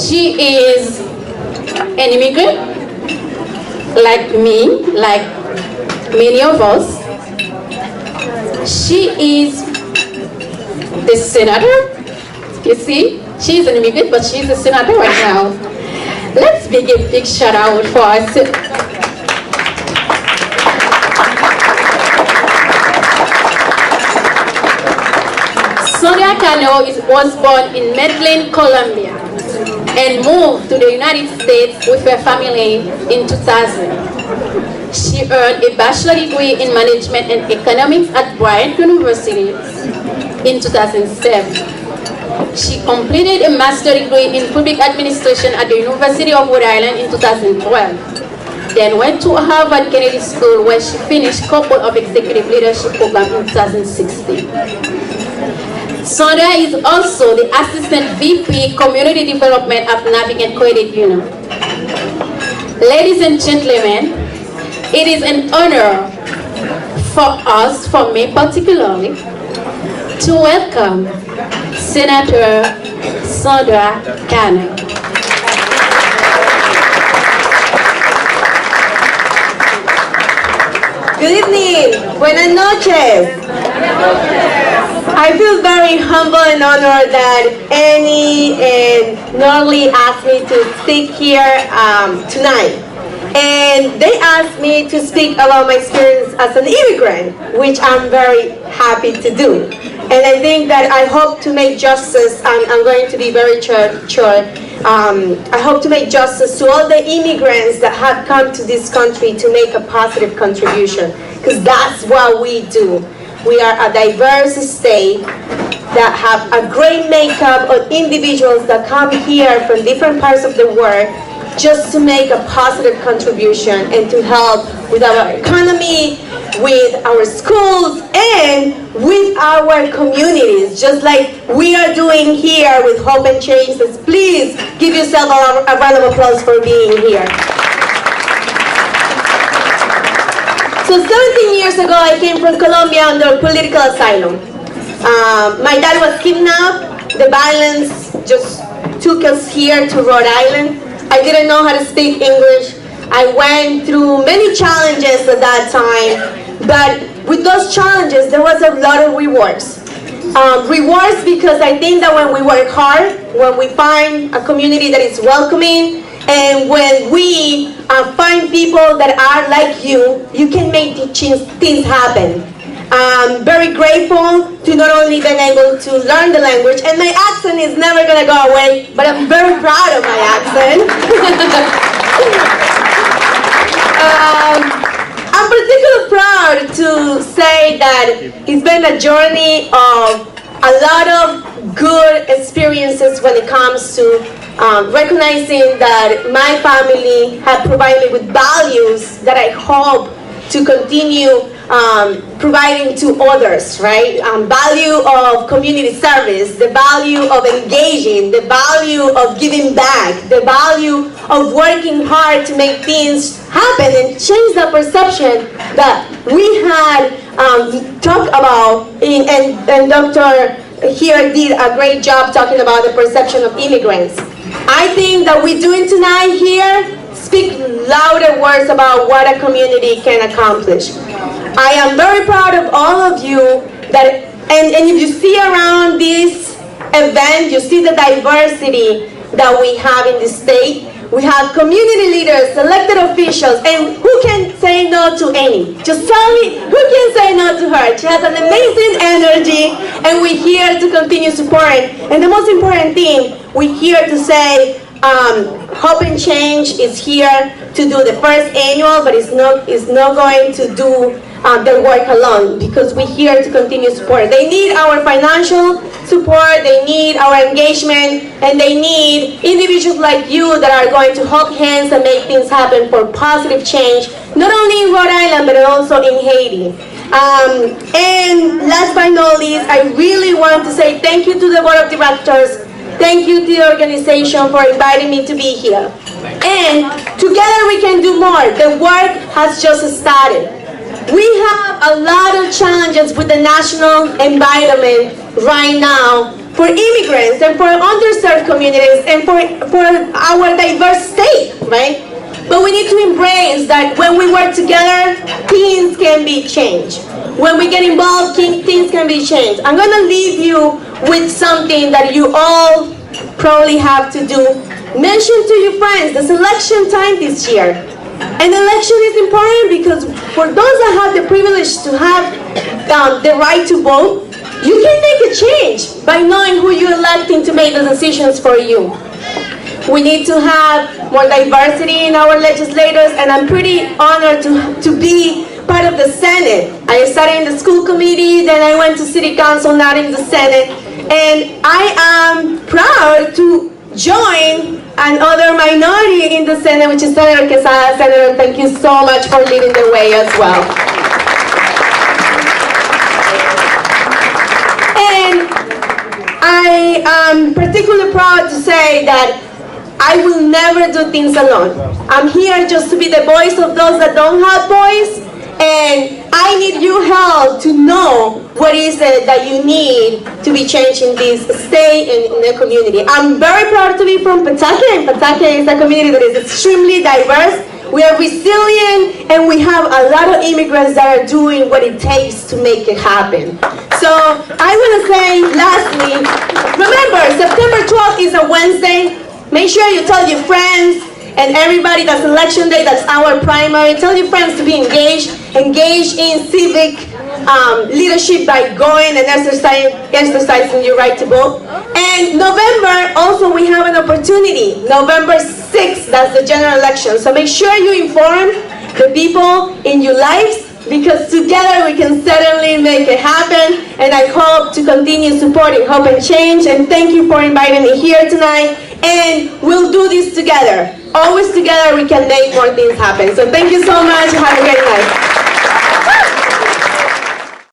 She is an immigrant, like me, like many of us. She is the senator. You see, she's an immigrant, but she's a senator right now. Let's give a big shout out for our Sonya Can was born in Medellin, Colombia, and moved to the United States with her family in 2000. She earned a bachelor's degree in management and economics at Bryant University in 2007. She completed a master's degree in public administration at the University of Rhode Island in 2012. Then went to Harvard Kennedy School, where she finished a couple of executive leadership programs in 2016. Sonya is also the Assistant VP Community Development at Navigant Credit Union. Ladies and gentlemen, it is an honor for us, for me particularly, to welcome Senator Sonya Can. Good evening. Buenas noches. I feel very humble and honored that Annie and Norley asked me to speak here tonight. And they asked me to speak about my experience as an immigrant, which I'm very happy to do. And I think that I hope to make justice, I'm going to be very short. I hope to make justice to all the immigrants that have come to this country to make a positive contribution, because that's what we do. We are a diverse state that have a great makeup of individuals that come here from different parts of the world just to make a positive contribution and to help with our economy, with our schools, and with our communities, just like we are doing here with Hope and Change. So please give yourself a round of applause for being here. So 17 years ago, I came from Colombia under political asylum. My dad was kidnapped. The violence just took us here to Rhode Island. I didn't know how to speak English. I went through many challenges at that time, but with those challenges, there was a lot of rewards. Rewards because I think that when we work hard, when we find a community that is welcoming, and when we find people that are like you, you can make things happen. I'm very grateful to not only been able to learn the language, and my accent is never going to go away, but I'm very proud of my accent. I'm particularly proud to say that it's been a journey of a lot of good experiences when it comes to recognizing that my family had provided me with values that I hope to continue providing to others, right? Value of community service, the value of engaging, the value of giving back, the value of working hard to make things happen and change the perception that we had talked about, and Dr. here did a great job talking about the perception of immigrants. I think that we're doing tonight here speak louder words about what a community can accomplish. I am very proud of all of you that, and if you see around this event, you see the diversity that we have in the state. We have community leaders, elected officials, and who can say no to Annie? Just tell me, who can say no to her? She has an amazing energy, and we're here to continue supporting. And the most important thing, we're here to say, Hope and Change is here to do the first annual, but it's not going to do their work alone, because we're here to continue support. They need our financial support, they need our engagement, and they need individuals like you that are going to hold hands and make things happen for positive change, not only in Rhode Island, but also in Haiti. And last but not least, I really want to say thank you to the board of directors. Thank you to the organization for inviting me to be here. And together we can do more. The work has just started. We have a lot of challenges with the national environment right now for immigrants and for underserved communities and for our diverse state, right? But we need to embrace that when we work together, things can be changed. When we get involved, things can be changed. I'm gonna leave you with something that you all probably have to do. Mention to your friends, there's election time this year. An election is important because for those that have the privilege to have the right to vote, you can make a change by knowing who you're electing to make the decisions for you. We need to have more diversity in our legislators, and I'm pretty honored to be part of the Senate. I started in the school committee, then I went to city council, now in the Senate, and I am proud to join another minority in the Senate, which is Senator Quesada. Senator, thank you so much for leading the way as well. And I am particularly proud to say that I will never do things alone. I'm here just to be the voice of those that don't have voice, and I need your help to know what is it that you need to be changed in this state and in the community. I'm very proud to be from Pawtucket, and Pawtucket is a community that is extremely diverse. We are resilient, and we have a lot of immigrants that are doing what it takes to make it happen. So I want to say, lastly, remember, September 12th is a Wednesday. Make sure you tell your friends and everybody that's election day, that's our primary. Tell your friends to be engaged in civic leadership by going and exercising your right to vote. And November, also we have an opportunity. November 6th, that's the general election. So make sure you inform the people in your lives, because together we can certainly make it happen. And I hope to continue supporting Hope and Change. And thank you for inviting me here tonight. And we'll do this together. Always together we can make more things happen. So thank you so much. Have a great night.